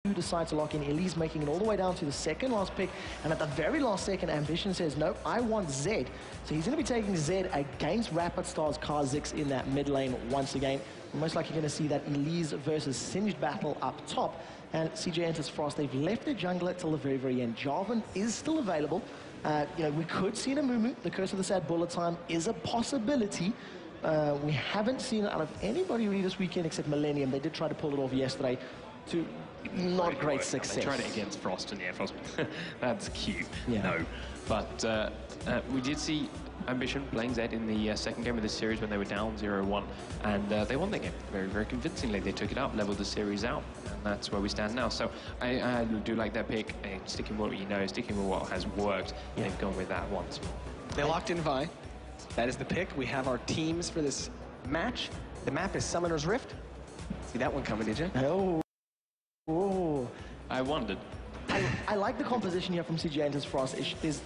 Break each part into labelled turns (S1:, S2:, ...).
S1: decide to lock in Elise, making it all the way down to the second last pick, and at the very last second, Ambition says, nope, I want Zed. So he's going to be taking Zed against Rapid Stars Kha'Zix in that mid lane once again. We're most likely going to see that Elise versus Singed battle up top, and CJ Entus Frost, they've left their jungler till the very, very end. Jarvan is still available. We could see an Amumu. The Curse of the Sad Bullet Time is a possibility. We haven't seen it out of anybody really this weekend except Millennium. They did try to pull it off yesterday to not great success.
S2: They tried it against Frost, and yeah, Frost, that's cute.
S1: Yeah.
S2: No. But we did see Ambition playing Zed in the second game of the series when they were down 0-1, and they won the game very, very convincingly. They took it up, leveled the series out, and that's where we stand now. So I do like that pick, sticking with what you know, sticking with what has worked. Yeah. They've gone with that once more.
S3: They locked in Vi. That is the pick. We have our teams for this match. The map is Summoner's Rift. See that one coming, did you?
S1: Oh. Oh.
S2: I wondered.
S1: I like the composition here from CJ Entus Frost.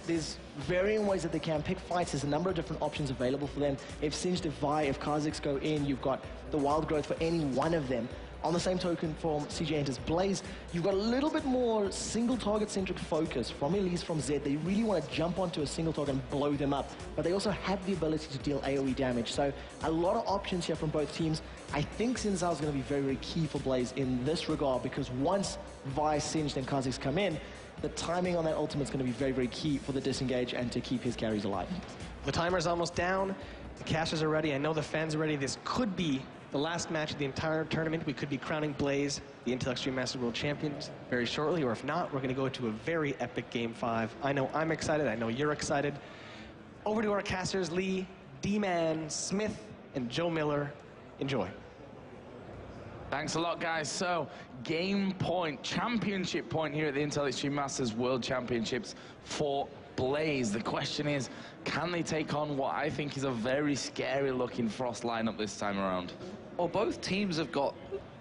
S1: There's varying ways that they can pick fights. There's a number of different options available for them. If Singed, if Vi, if Kha'Zix go in, you've got the Wild Growth for any one of them. On the same token, from CJ Entus Blaze, you've got a little bit more single target-centric focus from Elise, from Zed. They really want to jump onto a single target and blow them up, but they also have the ability to deal AoE damage. So a lot of options here from both teams. I think Xin Zhao is going to be very, very key for Blaze in this regard, because once Vi, Singed, and Kha'Zix come in, the timing on that ultimate is going to be very, very key for the disengage and to keep his carries alive.
S3: The timer's almost down. The casters are ready. I know the fans are ready. This could be the last match of the entire tournament. We could be crowning Blaze the Intel Extreme Masters World Champions very shortly, or if not, we're going to go to a very epic Game 5. I know I'm excited. I know you're excited. Over to our casters, Lee, D-Man, Smith, and Joe Miller. Enjoy.
S4: Thanks a lot, guys. So, game point, championship point here at the Intel Extreme Masters World Championships for Blaze. The question is, can they take on what I think is a very scary-looking Frost lineup this time around?
S5: Well, both teams have got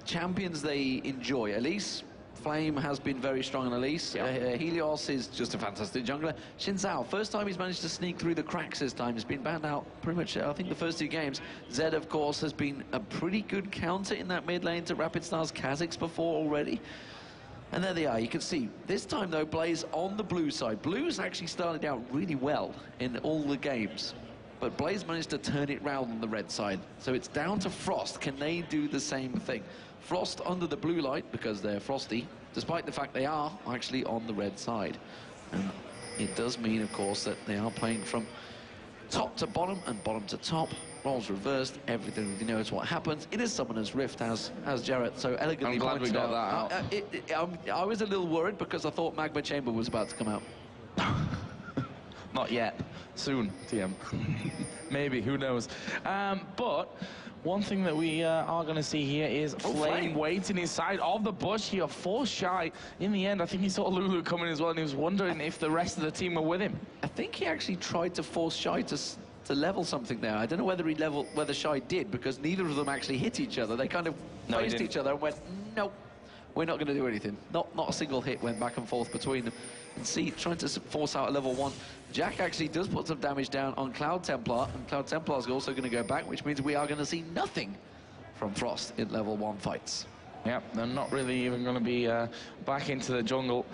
S5: champions they enjoy. Elise, Flame has been very strong on Elise. Yep. Helios is just a fantastic jungler. Xin Zhao, first time he's managed to sneak through the cracks this time. He's been banned out pretty much, I think, the first 2 games. Zed, of course, has been a pretty good counter in that mid lane to Rapid Stars Kha'Zix before already. And there they are. You can see, this time, though, Blaze on the blue side. Blue's actually started out really well in all the games, but Blaze managed to turn it round on the red side. So it's down to Frost. Can they do the same thing? Frost under the blue light because they're frosty, despite the fact they are actually on the red side. And it does mean, of course, that they are playing from top to bottom and bottom to top. Roles reversed, everything knows what happens. It is Summoner's Rift, as Jarrett so elegantly pointed out.
S4: I'm glad we got that out.
S5: I was a little worried because I thought Magma Chamber was about to come out.
S4: Not yet. Soon, TM. Maybe, who knows. But one thing that we are going to see here is Flame waiting inside of the bush here, force shy. In the end, I think he saw Lulu coming as well, and he was wondering if the rest of the team were with him.
S5: I think he actually tried to force Shy to level something there. I don't know whether Shy did, because neither of them actually hit each other. They kind of faced each other and went, nope, we're not going to do anything. Not a single hit went back and forth between them. And see, trying to force out a level 1. Jack actually does put some damage down on Cloud Templar, and Cloud Templar is also going to go back, which means we are going to see nothing from Frost in level 1 fights.
S4: Yep, they're not really even going to be back into the jungle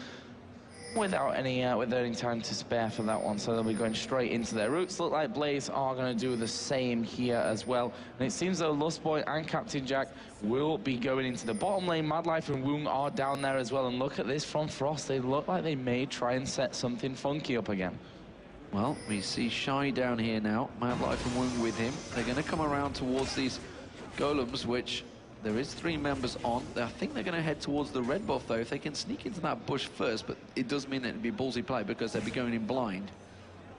S4: without any time to spare for that one, so they'll be going straight into their roots. Look like Blaze are going to do the same here as well, and it seems that Lustboy and Captain Jack will be going into the bottom lane. Madlife and Woong are down there as well, and look at this from Frost. They look like they may try and set something funky up again.
S5: Well, we see Shy down here now, Madlife and Woong with him. They're going to come around towards these golems, which there is 3 members on. I think they're going to head towards the red buff, though, if they can sneak into that bush first. But it does mean that it'd be ballsy play because they'd be going in blind.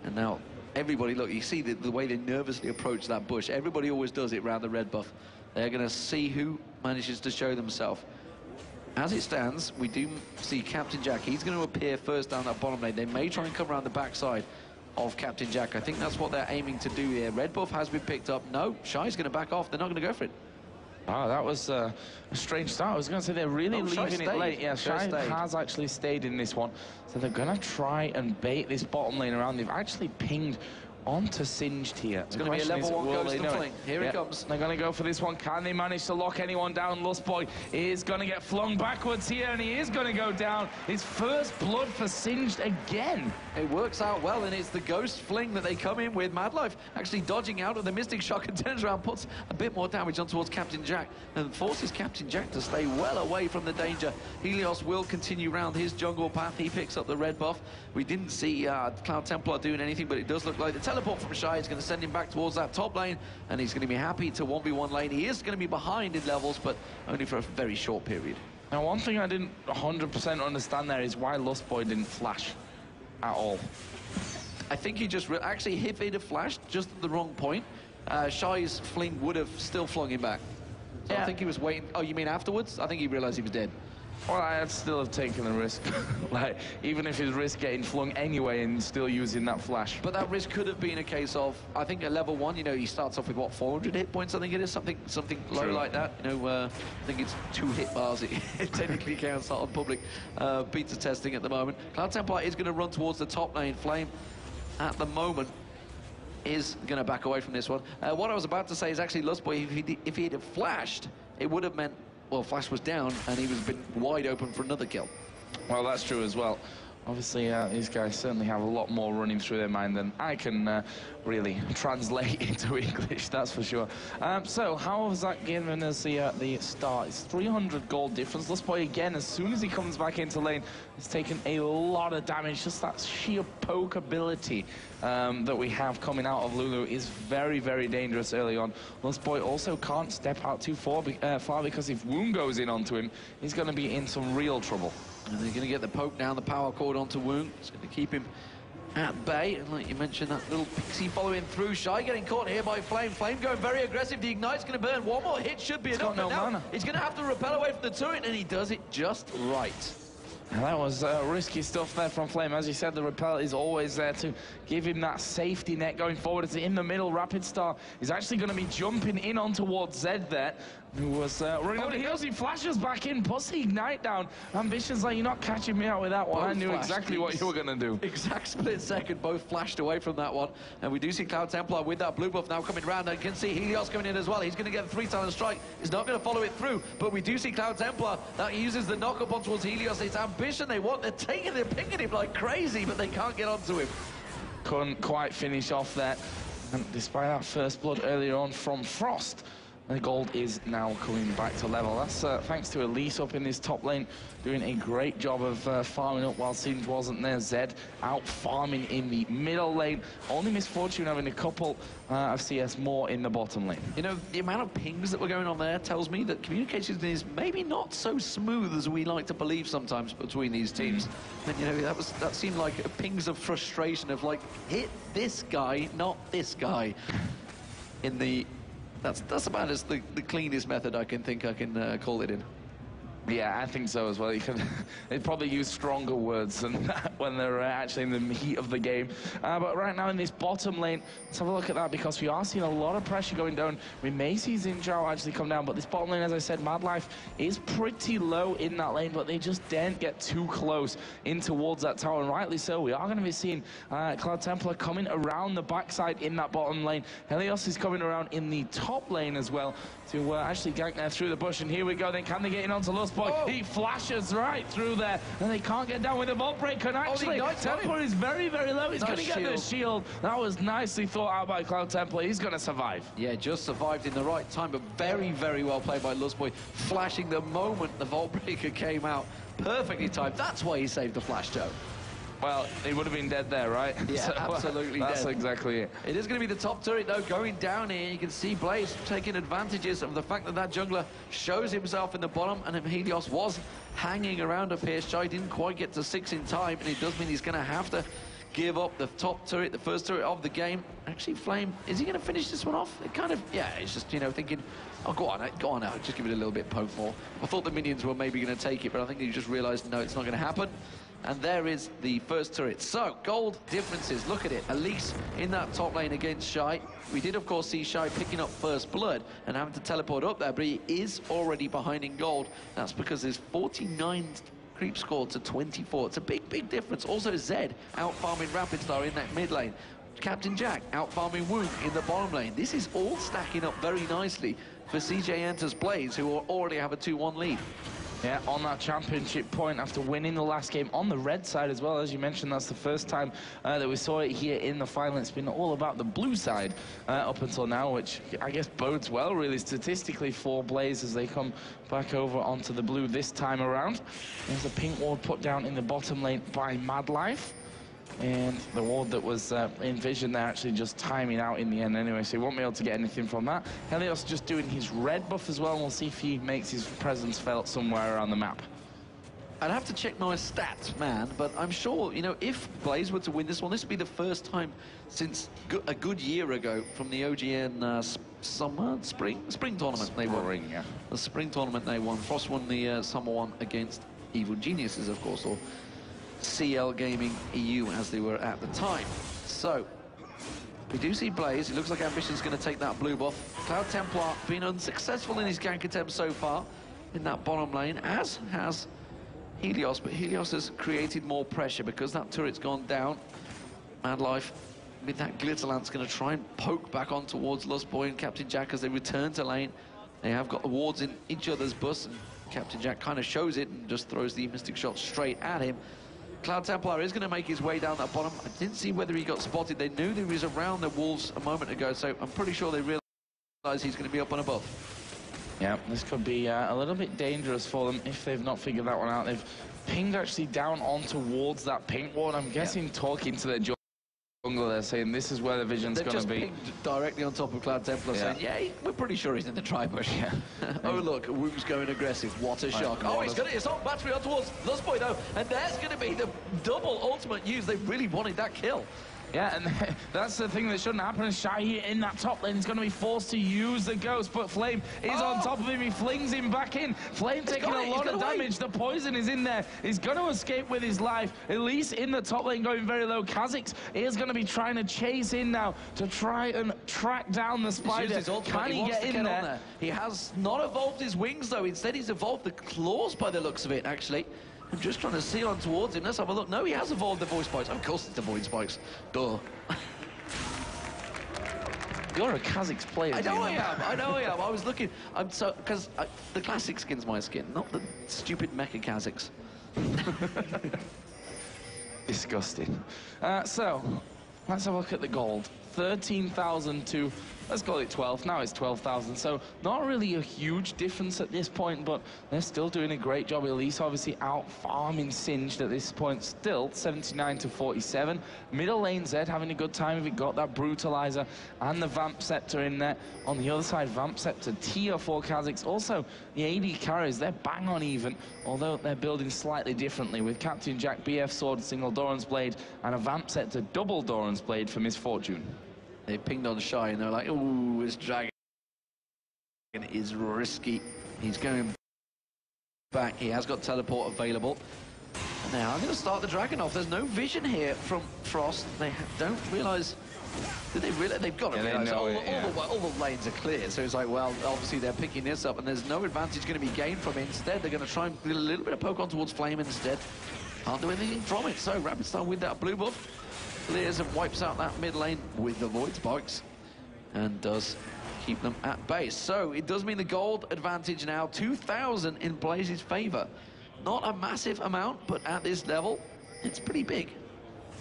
S5: And now everybody, look, you see the way they nervously approach that bush. Everybody always does it around the red buff. They're going to see who manages to show themselves. As it stands, we do see Captain Jack. He's going to appear first down that bottom lane. They may try and come around the backside of Captain Jack. I think that's what they're aiming to do here. Red buff has been picked up. No, Shy's going to back off. They're not going to go for it.
S4: Wow, that was a strange start. I was going to say they're really leaving it late. Yeah, Shy has actually stayed in this one. So they're going to try and bait this bottom lane around. They've actually pinged onto Singed here.
S5: It's going to be a level 1 goes to Fling. Here it comes.
S4: They're going to go for this one. Can they manage to lock anyone down? Lustboy is going to get flung backwards here, and he is going to go down. His first blood for Singed again.
S5: It works out well, and it's the Ghost Fling that they come in with. Madlife actually dodging out of the Mystic Shock and turns around, puts a bit more damage on towards Captain Jack, and forces Captain Jack to stay well away from the danger. Helios will continue round his jungle path. He picks up the red buff. We didn't see Cloud Templar doing anything, but it does look like the teleport from Shy is going to send him back towards that top lane, and he's going to be happy to 1v1 lane. He is going to be behind in levels, but only for a very short period.
S4: Now, one thing I didn't 100% understand there is why Lustboy didn't flash at all.
S5: I think he just actually, if he'd have flashed just at the wrong point, Shy's fling would have still flung him back. So
S4: Yeah.
S5: I think he was waiting. Oh, you mean afterwards? I think he realized he was dead.
S4: Well, I'd still have taken the risk. Like, even if his risk getting flung anyway and still using that flash.
S5: But that risk could have been a case of, I think at level 1, you know, he starts off with, what, 400 hit points, I think it is, something low
S4: True.
S5: like that. You know, I think it's 2 hit bars it technically counts on public beta testing at the moment. Cloud Templar is going to run towards the top lane. Flame, at the moment, is going to back away from this one. What I was about to say is actually Lustboy, if he had flashed, it would have meant, well, Flash was down, and he was been wide open for another kill.
S4: Well, that's true as well. Obviously, these guys certainly have a lot more running through their mind than I can really translate into English, that's for sure. So, how has that given us the start? It's 300 gold difference. Lustboy, again, as soon as he comes back into lane, has taken a lot of damage. Just that sheer poke ability that we have coming out of Lulu is very, very dangerous early on. Lustboy also can't step out too far because if Wound goes in onto him, he's going to be in some real trouble.
S5: And they're going to get the poke down the power cord onto Wound. It's going to keep him at bay. And like you mentioned, that little pixie following through. Shy getting caught here by Flame. Flame going very aggressive. The Ignite's going to burn. One more hit should be enough.
S4: Got no mana.
S5: He's going to have to repel away from the turret, and he does it just right.
S4: And that was risky stuff there from Flame. As you said, the repel is always there to give him that safety net going forward. It's in the middle. Rapid Star is actually going to be jumping in on towards Zed there, who was running over the heels. He flashes back in, puts the Ignite down. Ambition's like, you're not catching me out with that one.
S5: Both
S4: I knew
S5: flashed.
S4: exactly what you were going to do.
S5: Exact split second, both flashed away from that one. And we do see Cloud Templar with that blue buff now coming round. And you can see Helios coming in as well. He's going to get the 3-talent strike. He's not going to follow it through. But we do see Cloud Templar that uses the knock-up on towards Helios. It's Ambition they want. They're picking him like crazy, but they can't get onto him.
S4: Couldn't quite finish off there. And despite that first blood earlier on from Frost, the gold is now coming back to level. That's thanks to Elise up in this top lane, doing a great job of farming up while Singe wasn't there. Zed out farming in the middle lane. Only Misfortune having a couple of CS more in the bottom lane.
S5: You know, the amount of pings that were going on there tells me that communication is maybe not so smooth as we like to believe sometimes between these teams. And, you know, that seemed like pings of frustration of, like, hit this guy, not this guy. In the... That's about as the cleanest method I can think I can call it in.
S4: Yeah, I think so as well. They'd probably use stronger words than that when they're actually in the heat of the game. But right now in this bottom lane, let's have a look at that, because we are seeing a lot of pressure going down. We may see Xinjiao actually come down, but this bottom lane, as I said, Madlife is pretty low in that lane, but they just daren't get too close in towards that tower, and rightly so. We are going to be seeing Cloud Templar coming around the backside in that bottom lane. Helios is coming around in the top lane as well to actually gank there through the bush, and here we go. Then can they get in onto Lustboy? Oh. He flashes right through there, and they can't get down with the Vault Breaker. And actually, Templar is very, very low. He's going to get the shield. That was nicely thought out by Cloud Templar. He's going to survive.
S5: Yeah, just survived in the right time, but very, very well played by Lustboy, flashing the moment the Vault Breaker came out. Perfectly timed. That's why he saved the flash, Joe.
S4: Well, he would have been dead there, right?
S5: Yeah, so, absolutely
S4: that's
S5: dead.
S4: Exactly it.
S5: It is going to be the top turret, though, going down here. You can see Blaze taking advantages of the fact that that jungler shows himself in the bottom, and Helios was hanging around up here. Shy didn't quite get to 6 in time, and it does mean he's going to have to give up the top turret, the first turret of the game. Actually, Flame, is he going to finish this one off? It kind of, yeah, it's just, you know, thinking, oh, go on now, just give it a little bit poke more. I thought the minions were maybe going to take it, but I think he just realized, no, it's not going to happen. And there is the first turret. So, gold differences, look at it. Elise in that top lane against Shy. We did, of course, see Shy picking up first blood and having to teleport up there, but he is already behind in gold. That's because there's 49 creep score to 24. It's a big, big difference. Also, Zed out farming Rapid Star in that mid lane. Captain Jack out farming Woong in the bottom lane. This is all stacking up very nicely for CJ Entus Blaze, who already have a 2-1 lead.
S4: Yeah, on that championship point after winning the last game on the red side as well. As you mentioned, that's the first time that we saw it here in the final. It's been all about the blue side up until now, which I guess bodes well, really, statistically for Blaze as they come back over onto the blue this time around. There's a pink ward put down in the bottom lane by Mad Life. And the ward that was envisioned there actually just timing out in the end anyway, so he won't be able to get anything from that. Helios just doing his red buff as well, and we'll see if he makes his presence felt somewhere around the map.
S5: I'd have to check my stats, man, but I'm sure, you know, if Blaze were to win this one, this would be the first time since a good year ago from the OGN spring tournament they won.
S4: Yeah.
S5: The spring tournament they won. Frost won the summer one against Evil Geniuses, of course, or CL Gaming EU as they were at the time. So we do see Blaze. It looks like Ambition's going to take that blue buff. Cloud Templar been unsuccessful in his gank attempt so far in that bottom lane, as has Helios, but Helios has created more pressure because that turret's gone down. Mad Life with that glitter lance going to try and poke back on towards Lustboy and Captain Jack as they return to lane. They have got the wards in each other's bus, and Captain Jack kind of shows it and just throws the mystic shot straight at him. Cloud Templar is going to make his way down that bottom. I didn't see whether he got spotted. They knew that he was around the wolves a moment ago, so I'm pretty sure they realize he's going to be up and above.
S4: Yeah, this could be a little bit dangerous for them if they've not figured that one out. They've pinged actually down on towards that pink ward. I'm guessing talking to their jungler, they're saying this is where the vision's going to be.
S5: They've just pinged directly on top of Cloud Templar, saying, yeah, we're pretty sure he's in the tri-bush. Yeah. Oh, look, Woog's going aggressive. What a shock. Oh, he's got his own battery on towards Lustboy, though, and there's going to be the double ultimate use. They really wanted that kill.
S4: Yeah, and that's the thing that shouldn't happen. Shy here in that top lane is going to be forced to use the ghost, but Flame is on top of him. He flings him back in. Flame taking a lot of damage. The poison is in there. He's going to escape with his life. At least in the top lane going very low. Kha'Zix is going to be trying to chase in now to try and track down the spider. Can he get in there?
S5: He has not evolved his wings, though. Instead, he's evolved the claws by the looks of it, actually. I'm just trying to see on towards him. Let's have a look. No, he has evolved the void spikes. Of course it's the void spikes. Duh.
S4: You're a Kha'Zix player.
S5: I know I am. I know I am. I was looking. I'm so because the classic skin's my skin, not the stupid mecha Kha'Zix.
S4: Disgusting. So let's have a look at the gold. 13,000 to, let's call it 12. Now it's 12,000. So not really a huge difference at this point, but they're still doing a great job. Elise obviously out farming Singed at this point. Still 79 to 47. Middle lane Zed having a good time if it got that brutalizer and the Vamp Scepter in there. On the other side, Vamp Scepter tier for Kha'Zix. Also, the AD carries, they're bang on even, although they're building slightly differently with Captain Jack BF Sword, single Doran's Blade, and a Vamp Scepter double Doran's Blade for Misfortune.
S5: They pinged on Shy and they're like, ooh, this dragon is risky. He's going back. He has got teleport available. And now I'm going to start the dragon off. There's no vision here from Frost. They don't realise. Do they realize? They've got to realise all the lanes are clear. So it's like, well, obviously they're picking this up and there's no advantage going to be gained from it. Instead, they're going to try and do a little bit of poke on towards Flame instead. Can't do anything from it. So Rapid Star with that blue buff clears and wipes out that mid lane with the void spikes and does keep them at base. So it does mean the gold advantage now 2,000 in Blaze's favor. Not a massive amount, but at this level it's pretty big.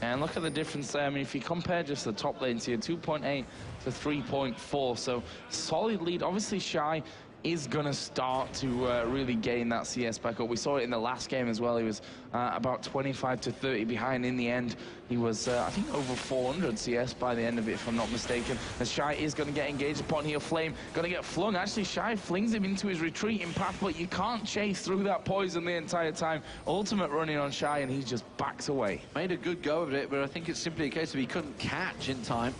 S4: And look at the difference there. I mean, if you compare just the top lanes here, 2.8 to 3.4, so solid lead. Obviously Shy is going to start to really gain that CS back up. We saw it in the last game as well. He was about 25 to 30 behind. In the end, he was, I think, over 400 CS by the end of it, if I'm not mistaken. And Shy is going to get engaged upon here. Flame going to get flung. Actually, Shy flings him into his retreating path, but you can't chase through that poison the entire time. Ultimate running on Shy, and he just backs away.
S5: Made a good go of it, but I think it's simply a case of he couldn't catch in time.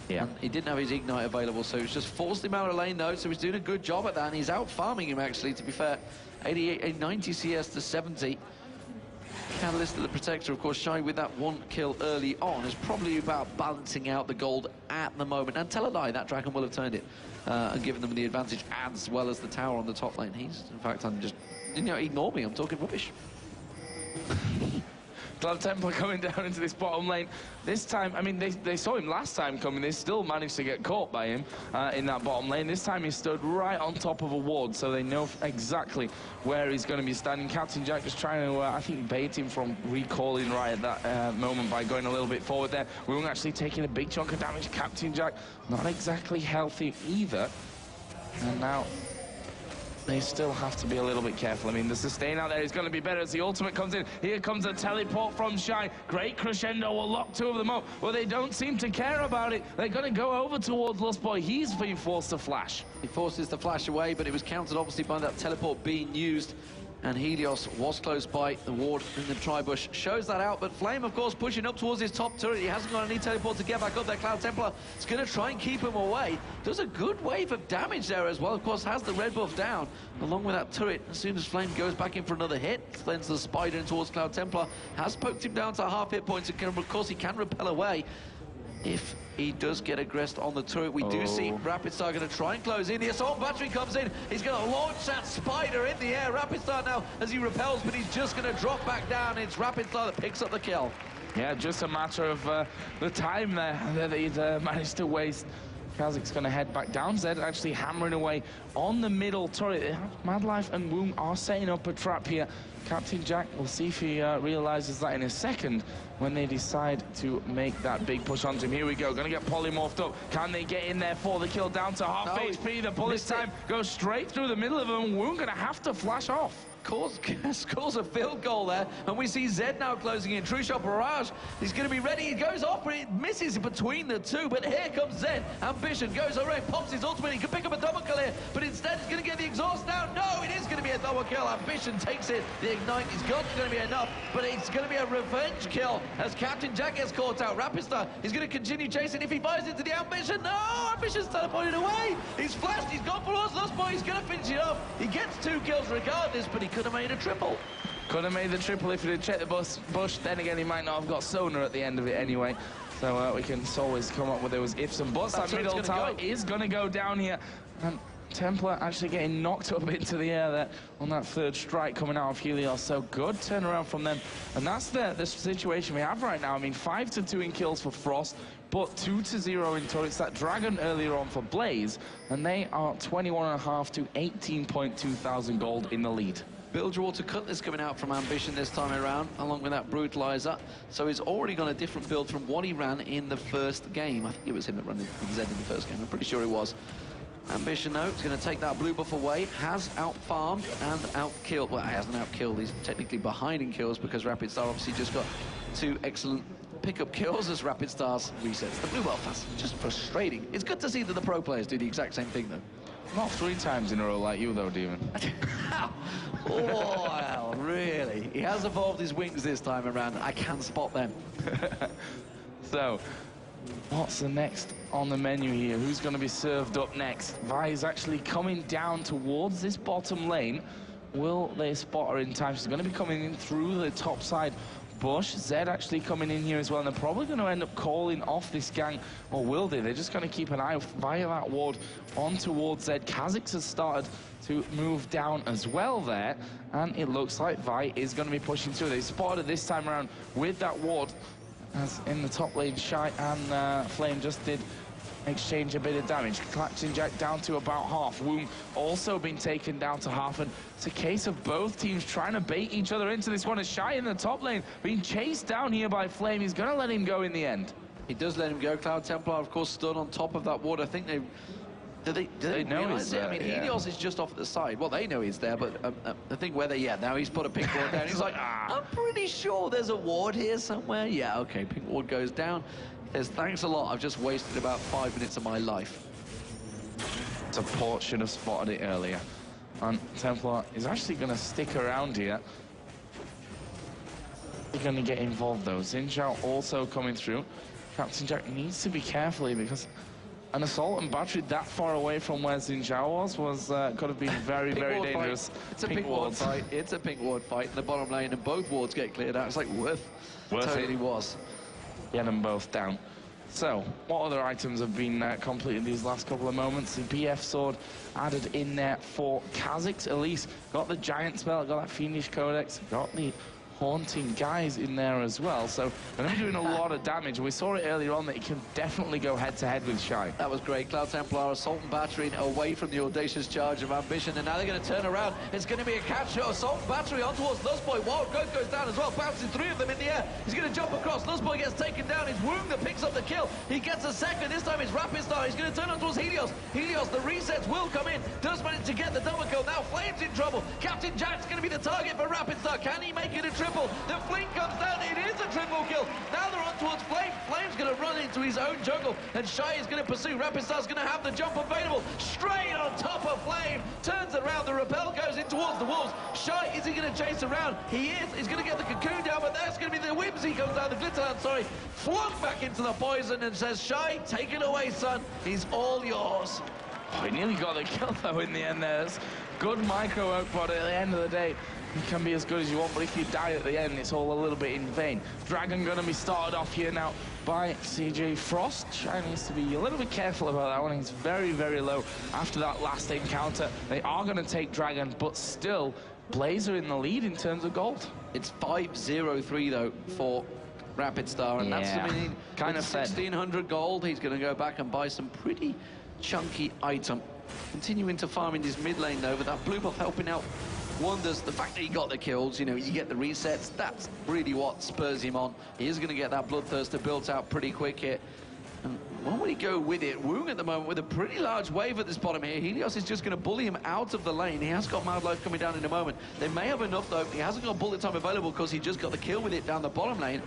S5: Yeah. And he didn't have his Ignite available, so he's just forced him out of lane, though, so he's doing a good job at that, and he's out farming him, actually, to be fair. 90 CS to 70. Catalyst to the Protector, of course, Shy with that one kill early on is probably about balancing out the gold at the moment. And tell a lie, that Dragon will have turned it and given them the advantage as well as the tower on the top lane. He's, in fact, I'm just, ignore me, I'm talking rubbish.
S4: Cloud Templar coming down into this bottom lane. This time, I mean, they saw him last time coming. They still managed to get caught by him in that bottom lane. This time he stood right on top of a ward, so they know exactly where he's going to be standing. Captain Jack just trying to, I think, bait him from recalling right at that moment by going a little bit forward there. We were actually taking a big chunk of damage. Captain Jack not exactly healthy either. And now they still have to be a little bit careful. I mean, the sustain out there is going to be better as the ultimate comes in. Here comes a teleport from Shy. Great crescendo will lock two of them up. Well, they don't seem to care about it. They're going to go over towards Lost Boy. He's being forced to flash.
S5: He forces the flash away, but it was countered, obviously, by that teleport being used. And Helios was close by. The ward in the tri-bush shows that out, but Flame, of course, pushing up towards his top turret. He hasn't got any teleport to get back up there. Cloud Templar is going to try and keep him away. Does a good wave of damage there as well. Of course, has the red buff down, along with that turret. As soon as Flame goes back in for another hit, sends the spider in towards Cloud Templar. Has poked him down to half hit points, and of course, he can repel away if he does get aggressed on the turret. We do see Rapid Star going to try and close in. The assault battery comes in. He's going to launch that spider in the air. Rapid Star now as he repels, but he's just going to drop back down. It's Rapid Star that picks up the kill.
S4: Yeah, just a matter of the time there that he'd managed to waste. Kazak's going to head back down. Zed actually hammering away on the middle turret. Madlife and Woom are setting up a trap here. Captain Jack, we'll see if he realizes that in a second when they decide to make that big push onto him. Here we go, going to get polymorphed up. Can they get in there for the kill? Down to half HP. The bullet time goes straight through the middle of them. Woom going to have to flash off.
S5: Scores a field goal there, and we see Zed now closing in. True Shot Barrage, he's going to be ready. He goes off, but it misses between the two. But here comes Zed. Ambition goes around, pops his ultimate. He could pick up a double kill here, but instead he's going to get the exhaust down. No, it is going to be a double kill. Ambition takes it. The ignite is going to be enough, but it's going to be a revenge kill as Captain Jack gets caught out. Rapid Star, he's going to continue chasing. If he buys into the Ambition, no, Ambition's teleported away. He's flashed, he's gone for us. Lost Boy, he's going to finish it off. He gets 2 kills regardless, but he could have made a triple.
S4: Could have made the triple if he had checked the bush. Then again, he might not have got sonar at the end of it anyway. So we can always come up with those ifs and buts. That middle tower is going to go down here. And Templar actually getting knocked up into the air there on that third strike coming out of Helios. So good turnaround from them. And that's the situation we have right now. I mean, 5-2 in kills for Frost, but 2-0 in turrets. That Dragon earlier on for Blaze, and they are 21.5 to 18.2 thousand gold in the lead.
S5: Bilgewater Cutlass coming out from Ambition this time around, along with that Brutalizer. So he's already got a different build from what he ran in the first game. I think it was him that ran Zed in the first game. I'm pretty sure it was. Ambition, though, is going to take that blue buff away. Has out-farmed and out-killed. Well, he hasn't out-killed. He's technically behind in kills because Rapid Star obviously just got 2 excellent pick-up kills as Rapid Stars resets the blue buff. That's just frustrating. It's good to see that the pro players do the exact same thing, though.
S4: Not 3 times in a row like you, though, Demon.
S5: Oh, well, really? He has evolved his wings this time around. I can spot them.
S4: So, what's the next on the menu here? Who's going to be served up next? Vi is actually coming down towards this bottom lane. Will they spot her in time? She's going to be coming in through the top side bush. Zed actually coming in here as well, and they're probably going to end up calling off this gang, or will they? They're just going to keep an eye via that ward on towards Zed. Kha'Zix has started to move down as well there, and it looks like Vi is going to be pushing through. They spotted this time around with that ward, as in the top lane, Shy and Flame just did exchange a bit of damage. Captain Jack down to about half. Woom also been taken down to half, and it's a case of both teams trying to bait each other into this one. As Shy in the top lane being chased down here by Flame, he's going to let him go in the end.
S5: He does let him go. Cloud Templar, of course, stood on top of that ward. I think they... Do they know he's there? I mean, Helios is just off at the side. Well, they know he's there, but I think whether, now he's put a pink ward down. He's like, I'm pretty sure there's a ward here somewhere. Yeah, okay, pink ward goes down. There's thanks a lot. I've just wasted about 5 minutes of my life.
S4: Support should have spotted it earlier. And Templar is actually going to stick around here. He's going to get involved, though. Xin Zhao also coming through. Captain Jack needs to be careful here, because an assault and battery that far away from where Xin Zhao was could have been very, very dangerous.
S5: Fight. It's a pink ward fight. It's a pink ward fight in the bottom lane, and both wards get cleared out. It's like worth totally
S4: it.
S5: Was.
S4: Get them both down. So, what other items have been completed these last couple of moments? The BF sword added in there for Kha'Zix. Elise got the giant spell, got that Fiendish Codex, got the haunting guys in there as well. So they're going to be doing a lot of damage. We saw it earlier on that he can definitely go head-to-head with Shy.
S5: That was great. Cloud Templar assault and battering away from the audacious charge of Ambition, and now they're going to turn around. It's going to be a capture. Assault and battery on towards Lustboy. Wild Growth goes down as well, bouncing 3 of them in the air. He's going to jump across. Lustboy gets taken down. It's Woong that picks up the kill. He gets a second. This time it's Rapid Star. He's going to turn on towards Helios. Helios, the resets will come in. Does manage to get the double kill. Now Flame's in trouble. Captain Jack's going to be the target for Rapid Star. Can he make it a triple? The fling comes down. It is a triple kill. Now they're on towards Flame. Flame's going to run into his own jungle, and Shy is going to pursue. Rapid Star's going to have the jump available. Straight on top of Flame. Turns around. The rappel goes in towards the wolves. Shy, is he going to chase around? He is. He's going to get the cocoon down, but that's going to be the Whimsy comes down. The Glitterland, sorry, flung back into the poison and says, Shy, take it away, son. He's all yours.
S4: Oh, he nearly got the kill, though, in the end there. It's good micro work, but at the end of the day, you can be as good as you want, but if you die at the end, it's all a little bit in vain. Dragon going to be started off here now by CJ Frost. Shy needs to be a little bit careful about that one. He's very, very low after that last encounter. They are going to take Dragon, but still, Blaze are in the lead in terms of gold.
S5: It's 5-0-3, though, for Rapid Star, and that's the meaning.
S4: Kind of
S5: 1,600 gold. He's going to go back and buy some pretty chunky item. Continuing to farm in his mid lane, though, with that blue buff helping out wonders. The fact that he got the kills, you know, you get the resets, that's really what spurs him on. He is going to get that Bloodthirster built out pretty quick here. And when would he go with it? Woong at the moment with a pretty large wave at this bottom here. Helios is just going to bully him out of the lane. He has got Mad Life coming down in a moment. They may have enough, though. He hasn't got bullet time available because he just got the kill with it down the bottom lane.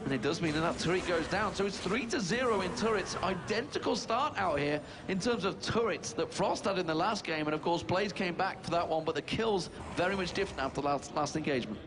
S5: And it does mean that turret goes down. So it's 3-0 in turrets. Identical start out here in terms of turrets that Frost had in the last game. And of course, Blaze came back for that one, but the kills very much different after the last engagement.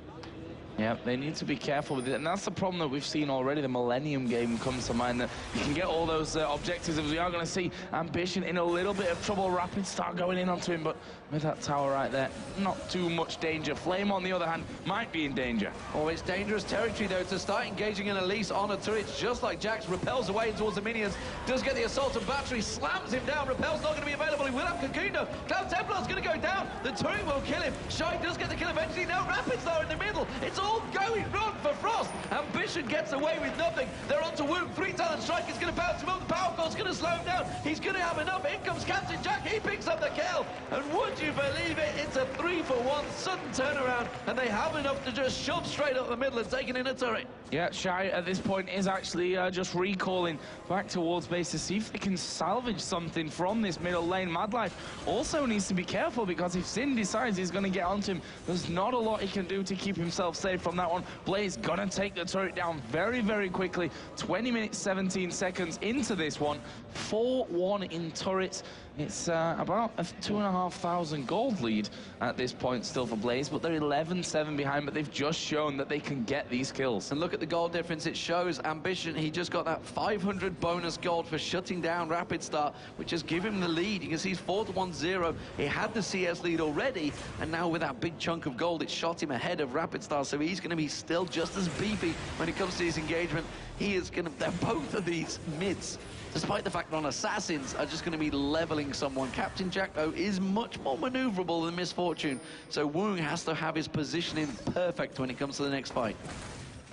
S4: Yeah, they need to be careful with it, and that's the problem that we've seen already. The Millennium game comes to mind, that you can get all those objectives, as we are going to see Ambition in a little bit of trouble. Rapid Star going in onto him, but with that tower right there, not too much danger. Flame, on the other hand, might be in danger.
S5: Oh, it's dangerous territory, though, to start engaging an Elise on a turret, just like Jax. Repels away towards the minions, does get the assault and battery, slams him down. Repel's not going to be available. He will have Cocoon, though. Cloud Templar's going to go down. The turret will kill him. Shy does get the kill eventually. Now Rapid Star in the middle. It's all going wrong for Frost. Ambition gets away with nothing. They're on to Woong. 3 talent strike is going to bounce him up. The power core's going to slow him down. He's going to have enough. In comes Captain Jack. He picks up the kill. And would you believe it? It's a 3-for-1 sudden turnaround. And they have enough to just shove straight up the middle and taking in a turret.
S4: Yeah, Shy at this point is actually just recalling back towards base to see if they can salvage something from this middle lane. Mad Life also needs to be careful, because if Sin decides he's going to get onto him, there's not a lot he can do to keep himself safe from that one. Blaze gonna take the turret down very, very quickly. 20 minutes, 17 seconds into this one. 4-1 in turrets. It's about a 2,500 gold lead at this point still for Blaze, but they're 11-7 behind, but they've just shown that they can get these kills.
S5: And look at the gold difference it shows. Ambition, he just got that 500 bonus gold for shutting down Rapid Star, which has given him the lead. You can see he's 4-1-0. He had the CS lead already, and now with that big chunk of gold, it shot him ahead of Rapid Star, so he's going to be still just as beefy when it comes to his engagement. He is going to, they're both of these mids, despite the fact that on Assassins are just going to be leveling someone. Captain Jack, though, is much more maneuverable than Misfortune, so Woong has to have his positioning perfect when it comes to the next fight.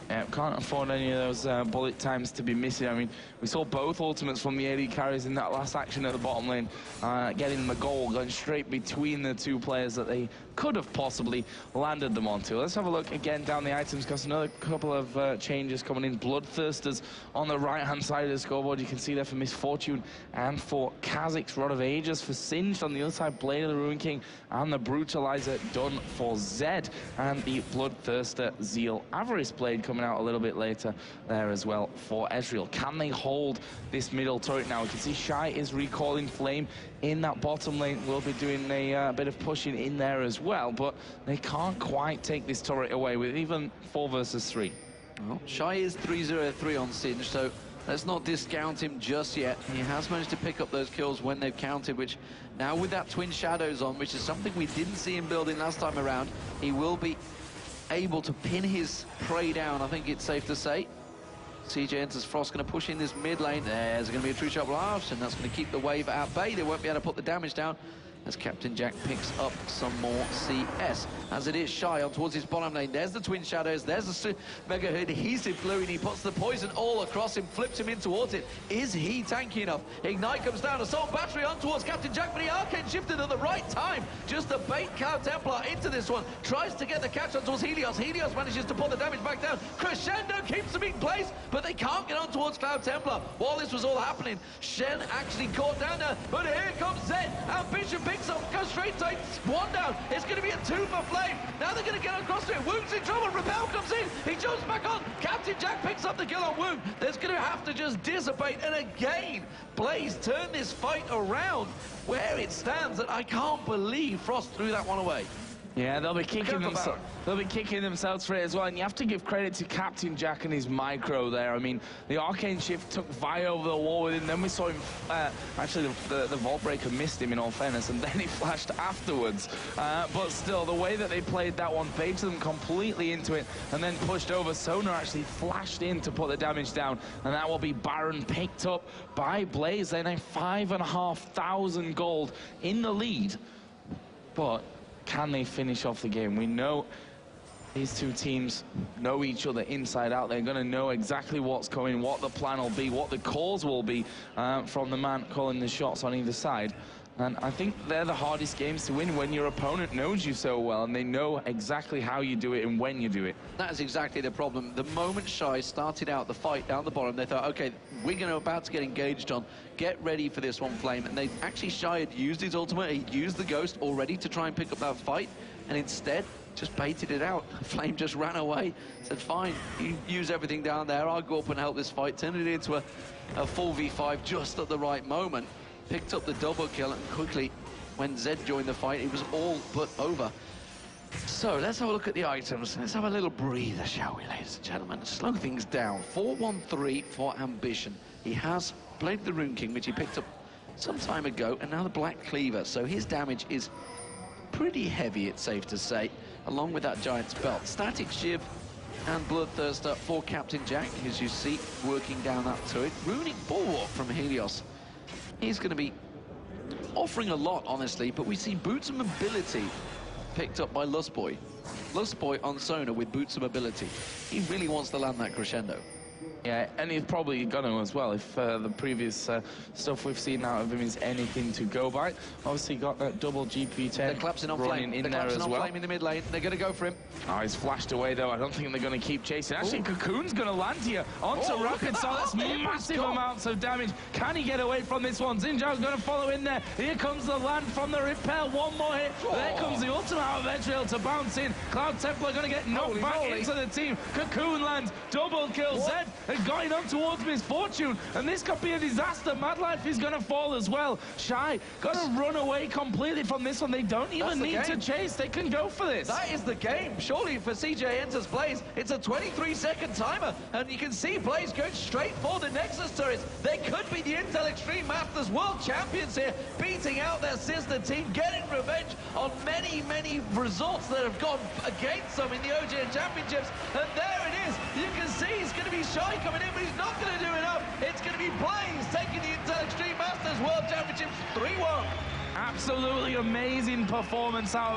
S4: Yeah, can't afford any of those bullet times to be missing. I mean, we saw both ultimates from the AD carries in that last action at the bottom lane, getting the goal, going straight between the two players that they could have possibly landed them onto. Let's have a look again down the items, because another couple of changes coming in. Bloodthirsters on the right-hand side of the scoreboard. You can see there for Misfortune and for Kha'Zix. Rod of Ages for Singed on the other side. Blade of the Ruin King and the Brutalizer done for Zed. And the Bloodthirster Zeal Avarice Blade coming out a little bit later there as well for Ezreal. Can they hold this middle turret now? We can see Shy is recalling Flame in that bottom lane. Will be doing a bit of pushing in there as well, but they can't quite take this turret away with even 4 versus 3.
S5: Well, Shy is 3-0-3 on Singe, so let's not discount him just yet. He has managed to pick up those kills when they've counted, which now with that Twin Shadows on, which is something we didn't see him building last time around, he will be able to pin his prey down, I think it's safe to say. CJ Entus Frost going to push in this mid lane. There's going to be a true shot blast, and that's going to keep the wave at bay. They won't be able to put the damage down. as Captain Jack picks up some more CS. As it is, Shy on towards his bottom lane. There's the Twin Shadows, there's the Mega Adhesive Glue, and he puts the poison all across him, flips him in towards it. Is he tanky enough? Ignite comes down, Assault Battery on towards Captain Jack, but he arcane shifted at the right time, just to bait Cloud Templar into this one. Tries to get the catch on towards Helios. Helios manages to pull the damage back down. Crescendo keeps them in place, but they can't get on towards Cloud Templar. While this was all happening, Shen actually caught down there, but here comes Zed. Ambition picks up, goes straight to one down. It's going to be a 2 for Flame. Now they're going to get across to it. Wound's in trouble. Repel comes in. He jumps back on. Captain Jack picks up the kill on Wound. There's going to have to just dissipate. And again, Blaze turn this fight around where it stands. And I can't believe Frost threw that one away.
S4: Yeah, they'll be kicking themselves for it as well, and you have to give credit to Captain Jack and his micro there. I mean, the arcane shift took Vi over the wall with him, then we saw him, actually the Vault Breaker missed him in all fairness, and then he flashed afterwards. But still, the way that they played that one, baited them completely into it, and then pushed over. Sonar actually flashed in to put the damage down, and that will be Baron picked up by Blaze. Then a 5,500 gold in the lead. But can they finish off the game? We know these two teams know each other inside out. They're going to know exactly what's coming, what the plan will be, what the calls will be from the man calling the shots on either side. And I think they're the hardest games to win when your opponent knows you so well and they know exactly how you do it and when you do it.
S5: That is exactly the problem. The moment Shy started out the fight down the bottom, they thought, okay, we're about to get engaged on. Get ready for this one, Flame. And they actually, Shy had used his ultimate, he used the Ghost already to try and pick up that fight, and instead just baited it out. Flame just ran away, said, fine, you use everything down there, I'll go up and help this fight, turn it into a 4v5 just at the right moment. Picked up the double kill, and quickly, when Zed joined the fight, it was all but over. So let's have a look at the items. Let's have a little breather, shall we, ladies and gentlemen? Slow things down. 413 for Ambition. He has played the Rune King, which he picked up some time ago, and now the Black Cleaver. So his damage is pretty heavy, it's safe to say, along with that Giant's Belt. Static Shiv and Bloodthirster for Captain Jack, as you see, working down that turret. Runic Bulwark from Helios. He's going to be offering a lot, honestly, but we see Boots of Mobility picked up by Lustboy. Lustboy on Sona with Boots of Mobility. He really wants to land that crescendo.
S4: Yeah, and he's probably gonna as well if the previous stuff we've seen out of him is anything to go by. Obviously got that double GP10
S5: They're collapsing on Flame.
S4: in
S5: They're
S4: there as well.
S5: Flame in the mid lane. They're going to go for him.
S4: Oh, he's flashed away though. I don't think they're going to keep chasing. Actually, Cocoon's going to land here onto Rocket, so that's massive amounts of damage. Can he get away from this one? Xinjiao's going to follow in there. Here comes the land from the Repel. One more hit. There comes the ultimate out of Ezreal to bounce in. Cloud Templar going to get knocked back into the team. Cocoon lands. Double kill. Zed going on towards Misfortune, and this could be a disaster. Madlife is going to fall as well. Shy got to run away completely from this one. They don't even need to chase. They can go for this.
S5: That is the game. Surely for CJ Entus Blaze, it's a 23-second timer, and you can see Blaze going straight for the Nexus turrets. They could be the Intel Extreme Masters World Champions here, beating out their sister team, getting revenge on many, many results that have gone against them in the OGN Championships. And there it is. You can see it's going to be Shy coming in, but he's not going to do enough. It's going to be Blaze taking the Intel Extreme Masters World Championships 3-1.
S4: Absolutely amazing performance out of